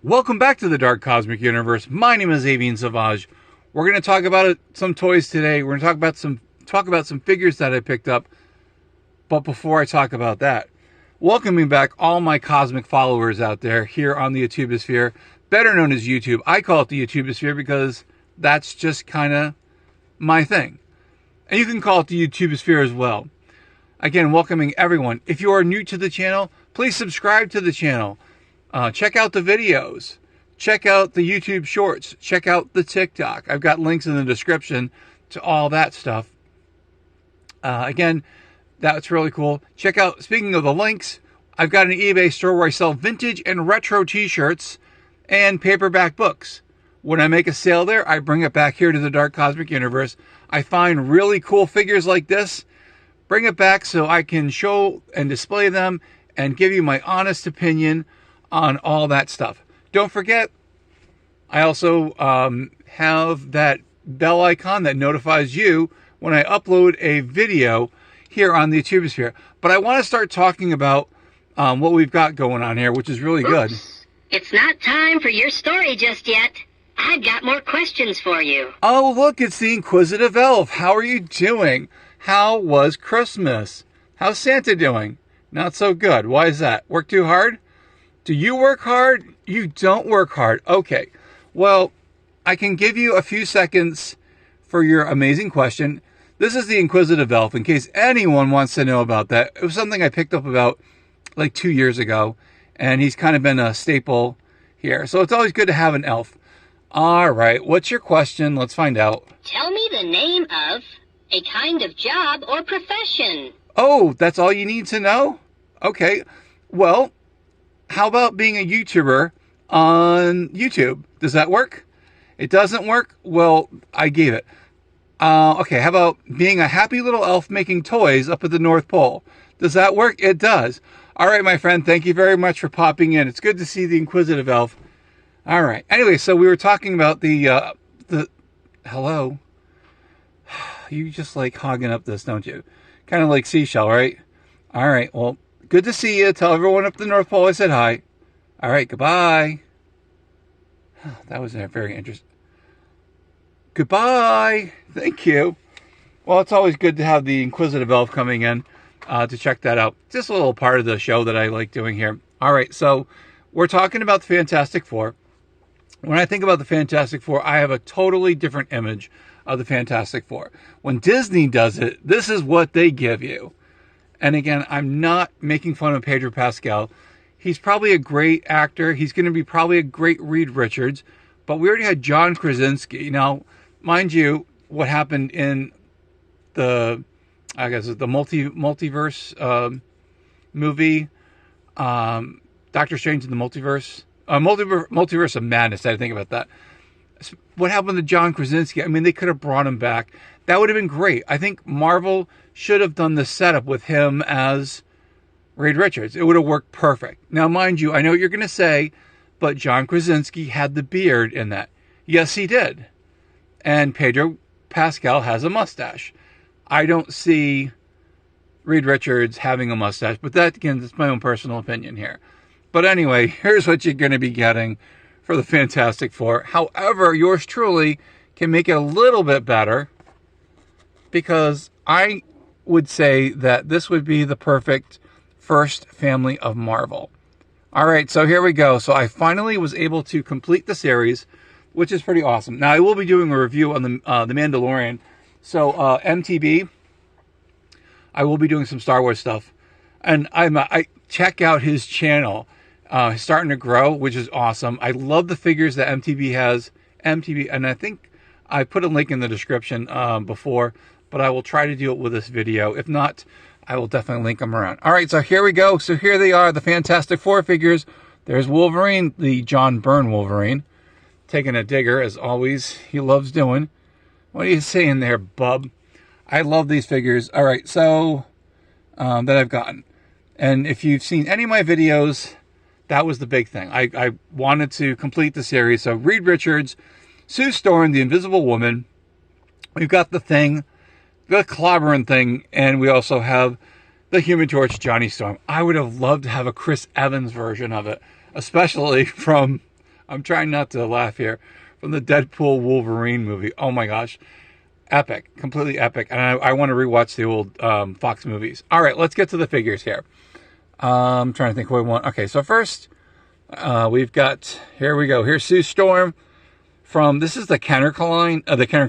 Welcome back to the Dark Cosmic Universe. My name is Avian Savage. We're going to talk about some toys today. We're going to talk about some figures that I picked up. But before I talk about that, welcoming back all my cosmic followers out there here on the YouTubesphere, better known as YouTube. I call it the YouTubesphere because that's just kind of my thing. And you can call it the YouTubesphere as well. Again, welcoming everyone. If you are new to the channel, please subscribe to the channel. Check out the videos. Check out the YouTube shorts. Check out the TikTok. I've got links in the description to all that stuff. Again, that's really cool. Check out, speaking of the links, I've got an eBay store where I sell vintage and retro t-shirts and paperback books. When I make a sale there, I bring it back here to the Dark Cosmic Universe. I find really cool figures like this, bring it back so I can show and display them and give you my honest opinion on all that stuff. Don't forget, I also have that bell icon that notifies you when I upload a video here on the YouTubesphere. But I want to start talking about what we've got going on here, which is really good. It's not time for your story just yet. I've got more questions for you. Oh, look, it's the Inquisitive Elf. How are you doing? How was Christmas? How's Santa doing? Not so good. Why is that? Work too hard? Do you work hard? You don't work hard. Okay. Well, I can give you a few seconds for your amazing question. This is the Inquisitive Elf, in case anyone wants to know about that. It was something I picked up about like 2 years ago, and he's kind of been a staple here. So it's always good to have an elf. All right. What's your question? Let's find out. Tell me the name of a kind of job or profession. Oh, that's all you need to know? Okay. Well, how about being a YouTuber on YouTube? Does that work? It doesn't work? Well, I gave it. Okay, how about being a happy little elf making toys up at the North Pole? Does that work? It does. All right, my friend, thank you very much for popping in. It's good to see the Inquisitive Elf. All right. Anyway, so we were talking about the hello. You just like hogging up this, don't you? Kind of like seashell, right? All right, well, good to see you. Tell everyone up the North Pole I said hi. All right, goodbye. That was very interesting. Goodbye. Thank you. Well, it's always good to have the Inquisitive Elf coming in to check that out. Just a little part of the show that I like doing here. All right, so we're talking about the Fantastic Four. When I think about the Fantastic Four, I have a totally different image of the Fantastic Four. When Disney does it, this is what they give you. And again, I'm not making fun of Pedro Pascal. He's probably a great actor. He's going to be probably a great Reed Richards. But we already had John Krasinski. Now, mind you, what happened in the, I guess, the multiverse movie, Doctor Strange in the Multiverse, Multiverse of Madness, I think about that. What happened to John Krasinski? I mean, they could have brought him back. That would have been great. I think Marvel should have done the setup with him as Reed Richards. It would have worked perfect. Now, mind you, I know what you're going to say, but John Krasinski had the beard in that. Yes, he did. And Pedro Pascal has a mustache. I don't see Reed Richards having a mustache, but that, again, that's my own personal opinion here. But anyway, here's what you're going to be getting for the Fantastic Four. However, yours truly can make it a little bit better, because I would say that this would be the perfect first family of Marvel. All right, so here we go. So I finally was able to complete the series, which is pretty awesome. Now, I will be doing a review on the Mandalorian. So MTB, I will be doing some Star Wars stuff. And I check out his channel. He's starting to grow, which is awesome. I love the figures that MTB has. MTB, and I think I put a link in the description before, but I will try to do it with this video. If not, I will definitely link them around. All right, so here we go. So here they are, the Fantastic Four figures. There's Wolverine, the John Byrne Wolverine, taking a digger, as always. He loves doing. What are you saying there, bub? I love these figures. All right, so that I've gotten. And if you've seen any of my videos, that was the big thing. I wanted to complete the series. So Reed Richards, Sue Storm, the Invisible Woman. We've got the Thing, the Clobbering Thing, and we also have the Human Torch, Johnny Storm. I would have loved to have a Chris Evans version of it, especially from I'm trying not to laugh here. From the Deadpool Wolverine movie. Oh my gosh. Epic. Completely epic. And I want to rewatch the old Fox movies. All right, let's get to the figures here. I'm trying to think what we want. Okay, so first, we've got, here we go. Here's Sue Storm from, this is the Kenner line, the Kenner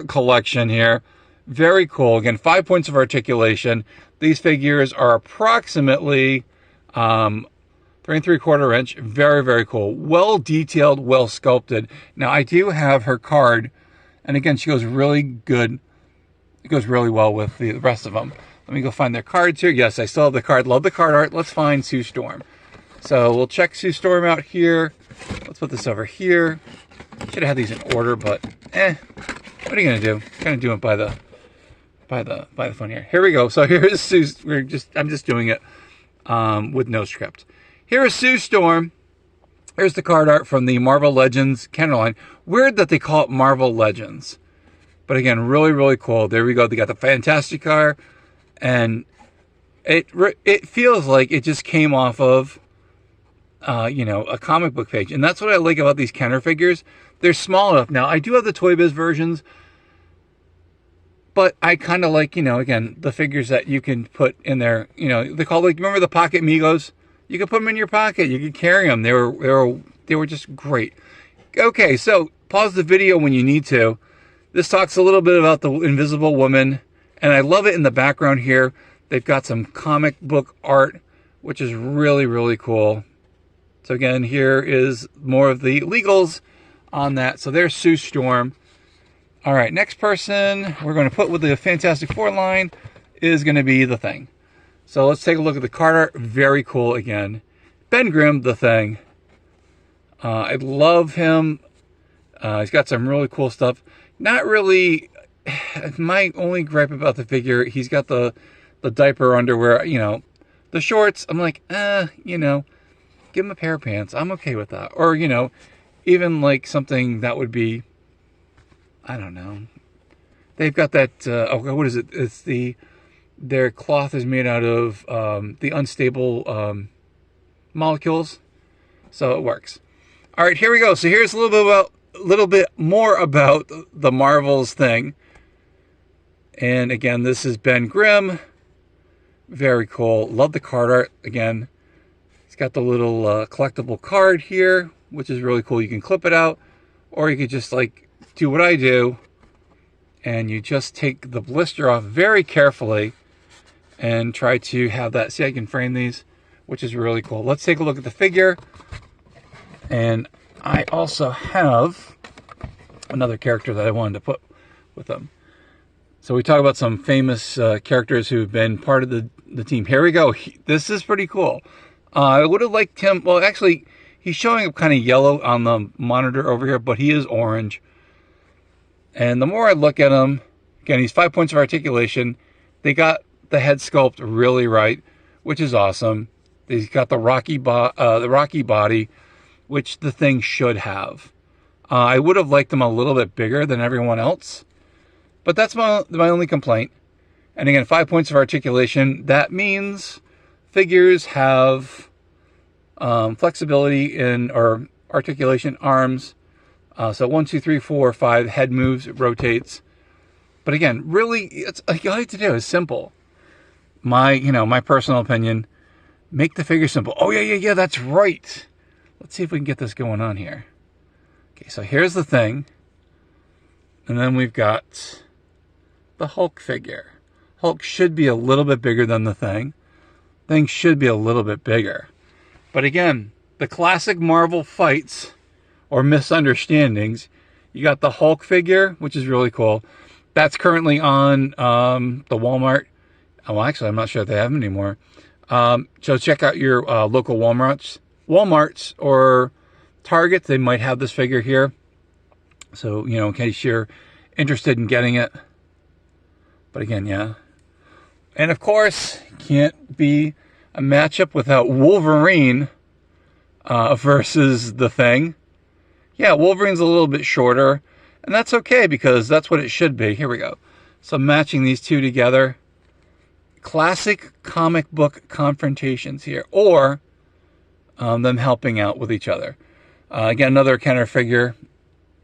collection here. Very cool. Again, 5 points of articulation. These figures are approximately 3 3/4 inch. Very, very cool. Well detailed, well sculpted. Now, I do have her card, and again, she goes really good. It goes really well with the rest of them. Let me go find their cards here. Yes, I still have the card. Love the card art. Let's find Sue Storm. So we'll check Sue Storm out here. Let's put this over here. Should have had these in order, but what are you gonna do? Kind of do it by the phone here. Here we go. So here is Sue. I'm just doing it with no script. Here is Sue Storm. Here's the card art from the Marvel Legends Kenner line. Weird that they call it Marvel Legends, but again, really, really cool. There we go. They got the Fantastic car, and it feels like it just came off of a comic book page, and that's what I like about these Kenner figures. They're small enough. Now, I do have the Toy Biz versions, but I kind of like, again, the figures that you can put in there. They call, like, remember the Pocket Migos? You could put them in your pocket. You could carry them. They were just great. Okay, so pause the video when you need to. This talks a little bit about the Invisible Woman, and I love it in the background here. They've got some comic book art, which is really, really cool. So again, here is more of the legals on that. So there's Sue Storm. All right, next person we're going to put with the Fantastic Four line is going to be The Thing. So let's take a look at the card art. Very cool again. Ben Grimm, The Thing. I love him. He's got some really cool stuff. Not really, my only gripe about the figure, he's got the diaper underwear, the shorts. I'm like, give him a pair of pants. I'm okay with that. Or, even like something that would be, I don't know. They've got that, what is it? It's their cloth is made out of the unstable molecules. So it works. All right, here we go. So here's a little bit more about the Marvels thing. And again, this is Ben Grimm. Very cool. Love the card art. Again, it's got the little collectible card here, which is really cool. You can clip it out, or you could just like do what I do, and you just take the blister off very carefully and try to have that. See, I can frame these, which is really cool. Let's take a look at the figure. And I also have another character that I wanted to put with them. So we talk about some famous characters who've been part of the team. Here we go. This is pretty cool. I would have liked him. Well, actually, he's showing up kind of yellow on the monitor over here, but he is orange. And the more I look at him, again, he's 5 points of articulation. They got the head sculpt really right, which is awesome. He's got the rocky body, which the Thing should have. I would have liked him a little bit bigger than everyone else, but that's my only complaint. And again, 5 points of articulation. That means figures have flexibility in or articulation arms. So 1, 2, 3, 4, 5 head moves, it rotates. But again, really, it's all you have to do is simple. My personal opinion, make the figure simple. Oh yeah, that's right. Let's see if we can get this going on here. Okay, so here's the Thing. And then we've got the Hulk figure. Hulk should be a little bit bigger than the Thing. Thing should be a little bit bigger. But again, the classic Marvel fights or misunderstandings. You got the Hulk figure, which is really cool. That's currently on the Walmart. Oh, actually, I'm not sure if they have them anymore. So check out your local Walmarts or Targets. They might have this figure here. So, in case you're interested in getting it. But again, yeah. And of course, can't be a matchup without Wolverine versus the Thing. Yeah, Wolverine's a little bit shorter. And that's okay because that's what it should be. Here we go. So matching these two together. Classic comic book confrontations here. Or them helping out with each other. Again, another Kenner figure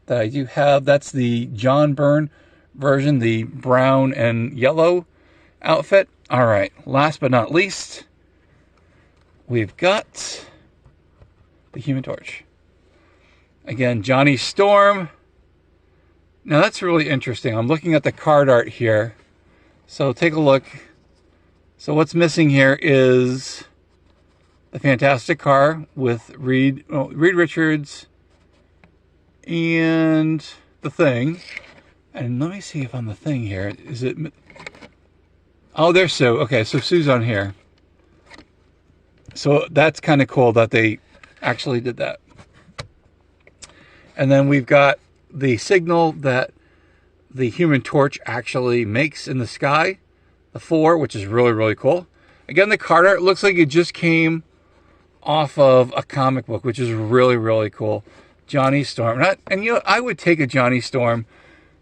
that I do have. That's the John Byrne version, the brown and yellow outfit. All right, last but not least, we've got the Human Torch. Again, Johnny Storm. Now that's really interesting. I'm looking at the card art here. So take a look. So what's missing here is the Fantastic Car with Reed Richards and the Thing. And let me see if on the Thing here, is it... Oh, there's Sue. Okay, so Sue's on here. So that's kind of cool that they actually did that. And then we've got the signal that the Human Torch actually makes in the sky, the 4, which is really, really cool. Again, the card art looks like it just came off of a comic book, which is really, really cool. Johnny Storm. And you know, I would take a Johnny Storm,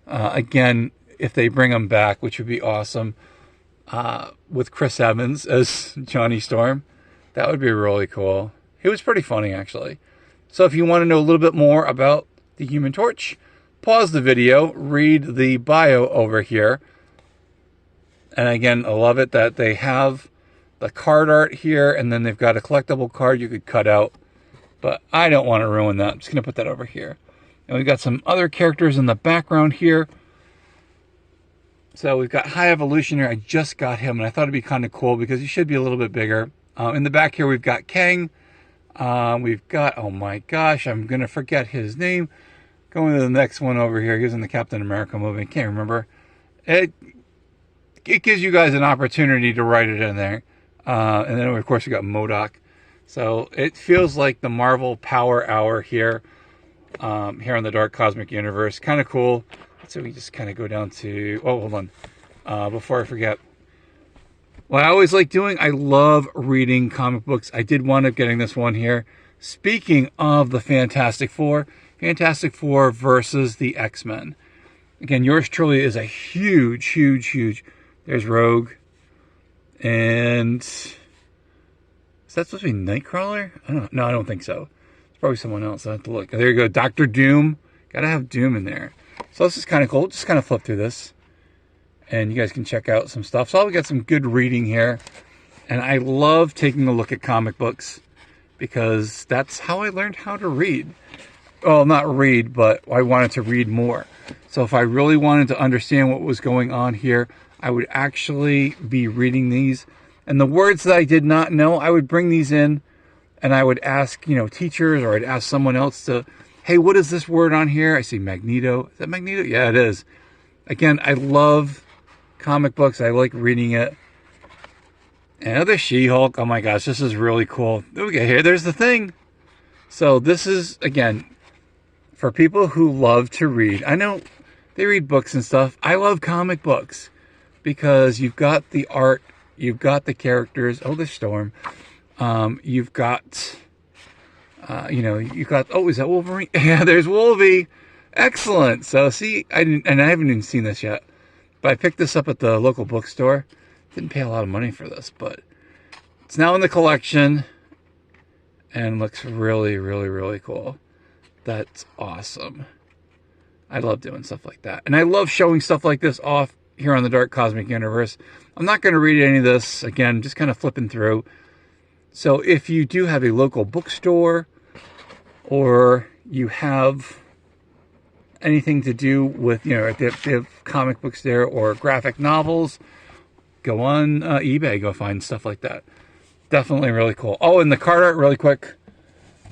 again, if they bring him back, which would be awesome, with Chris Evans as Johnny Storm. That would be really cool. He was pretty funny, actually. So if you want to know a little bit more about the Human Torch, pause the video, read the bio over here. And again, I love it that they have the card art here, and then they've got a collectible card you could cut out. But I don't want to ruin that. I'm just going to put that over here. And we've got some other characters in the background here. So we've got High Evolutionary. I just got him, and I thought it'd be kind of cool because he should be a little bit bigger. In the back here, we've got Kang. We've got, oh my gosh, I'm going to forget his name. Going to the next one over here. He was in the Captain America movie. I can't remember. It gives you guys an opportunity to write it in there. And then, of course, we got MODOK. So it feels like the Marvel Power Hour here. Here in the Dark Cosmic Universe. Kind of cool. So we just kind of go down to... Oh, hold on. Before I forget. What I always like doing, I love reading comic books. I did wind up getting this one here. Speaking of the Fantastic Four, Fantastic Four versus the X-Men. Again, yours truly is a huge, huge, huge... There's Rogue. And... Is that supposed to be Nightcrawler? I don't know. No, I don't think so. It's probably someone else. I have to look. There you go. Dr. Doom. Gotta have Doom in there. So this is kind of cool. Just kind of flip through this. And you guys can check out some stuff. So we got some good reading here. And I love taking a look at comic books. Because that's how I learned how to read. Well, not read, but I wanted to read more. So if I really wanted to understand what was going on here, I would actually be reading these. And the words that I did not know, I would bring these in. And I would ask, you know, teachers, or I'd ask someone else to, hey, what is this word on here? I see Magneto. Is that Magneto? Yeah, it is. Again, I love comic books. I like reading it. And the She-Hulk. Oh my gosh, this is really cool. Okay, here, there's the Thing. So this is, again, for people who love to read. I know they read books and stuff. I love comic books because you've got the art, you've got the characters. Oh, the Storm. You've got, you know, you've got, oh, is that Wolverine? Yeah, there's Wolvie. Excellent. So see, I haven't even seen this yet, but I picked this up at the local bookstore. Didn't pay a lot of money for this, but it's now in the collection and looks really, really, really cool. That's awesome. I love doing stuff like that. And I love showing stuff like this off here on the Dark Cosmic Universe. I'm not going to read any of this. Again, just kind of flipping through. So if you do have a local bookstore, or you have anything to do with, you know, if they have comic books there or graphic novels, go on eBay, go find stuff like that. Definitely really cool. Oh, and the card art really quick.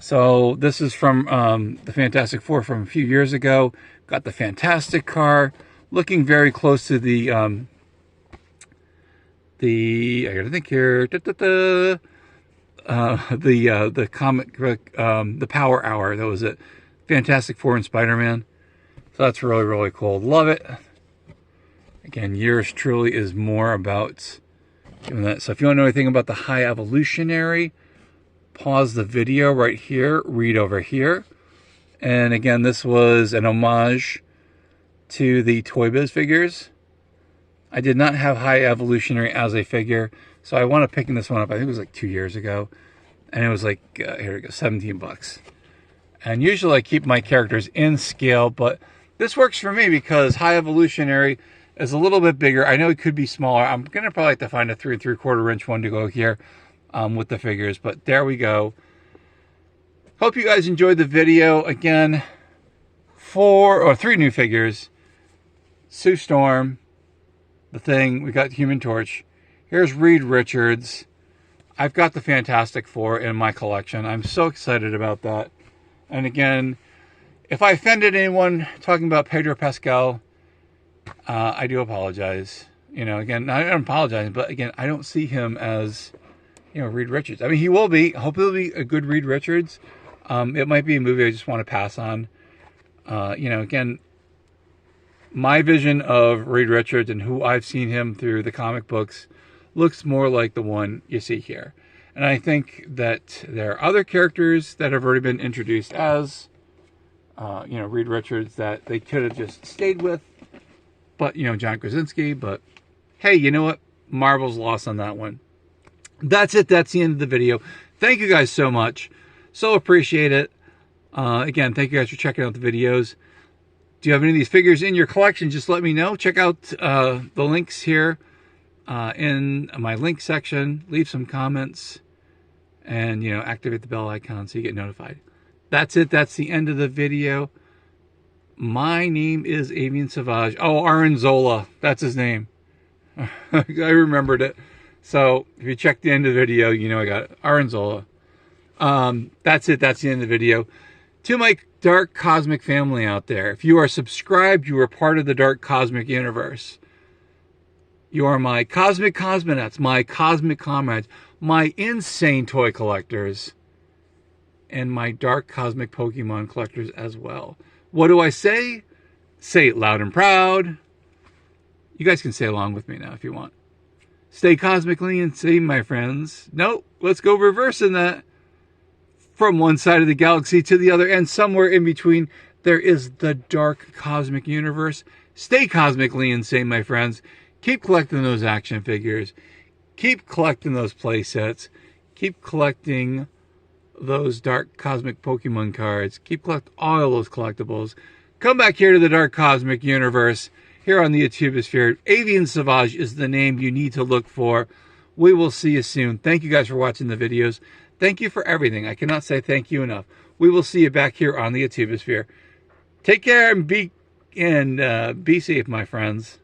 So this is from the Fantastic Four from a few years ago. Got the Fantastic Car, looking very close to the I gotta think here, the comic, the Power Hour. That was it. Fantastic Four and Spider-Man. So that's really, really cool. Love it. Again, yours truly is more about doing that. So if you want to know anything about the High Evolutionary, pause the video right here, read over here. And again, this was an homage to the Toy Biz figures. I did not have High Evolutionary as a figure, so I wound up picking this one up. I think it was like 2 years ago. and it was like, here we go, 17 bucks. And usually I keep my characters in scale, but this works for me because High Evolutionary is a little bit bigger. I know it could be smaller. I'm going to probably have to find a 3 3/4 inch one to go here with the figures, but there we go. Hope you guys enjoyed the video. Again, 3 new figures. Sue Storm, the Thing, we got Human Torch. Here's Reed Richards. I've got the Fantastic Four in my collection. I'm so excited about that. And again, if I offended anyone talking about Pedro Pascal, I do apologize. You know, again, I don't apologize, but again, I don't see him as, you know, Reed Richards. I mean, he will be. Hopefully he'll be a good Reed Richards. It might be a movie I just want to pass on. You know, again, my vision of Reed Richards and who I've seen him through the comic books looks more like the one you see here. And I think that there are other characters that have already been introduced as, you know, Reed Richards that they could have just stayed with. But, you know, John Krasinski. But, hey, you know what? Marvel's lost on that one. That's it. That's the end of the video. Thank you guys so much. So appreciate it. Again, thank you guys for checking out the videos. Do you have any of these figures in your collection? Just let me know. Check out the links here in my link section. Leave some comments and, you know, activate the bell icon so you get notified. That's it. That's the end of the video. My name is Avian Savage. Oh, Aranzola. That's his name. I remembered it. So if you check the end of the video, you know I got it. Aranzola. That's it. That's the end of the video. To my Dark Cosmic family out there, if you are subscribed, you are part of the Dark Cosmic universe. You are my Cosmic Cosmonauts, my Cosmic Comrades, my insane toy collectors, and my Dark Cosmic Pokemon collectors as well. What do I say? Say it loud and proud. You guys can say along with me now if you want. Stay cosmically insane, my friends. No, let's go reversing that. From one side of the galaxy to the other, and somewhere in between, there is the Dark Cosmic universe. Stay cosmically insane, my friends. Keep collecting those action figures. Keep collecting those play sets. Keep collecting those Dark Cosmic Pokemon cards. Keep collecting all of those collectibles. Come back here to the Dark Cosmic universe here on the YouTubesphere. Avian Savage is the name you need to look for. We will see you soon. Thank you guys for watching the videos. Thank you for everything. I cannot say thank you enough. We will see you back here on the YouTubesphere. Take care and be safe, my friends.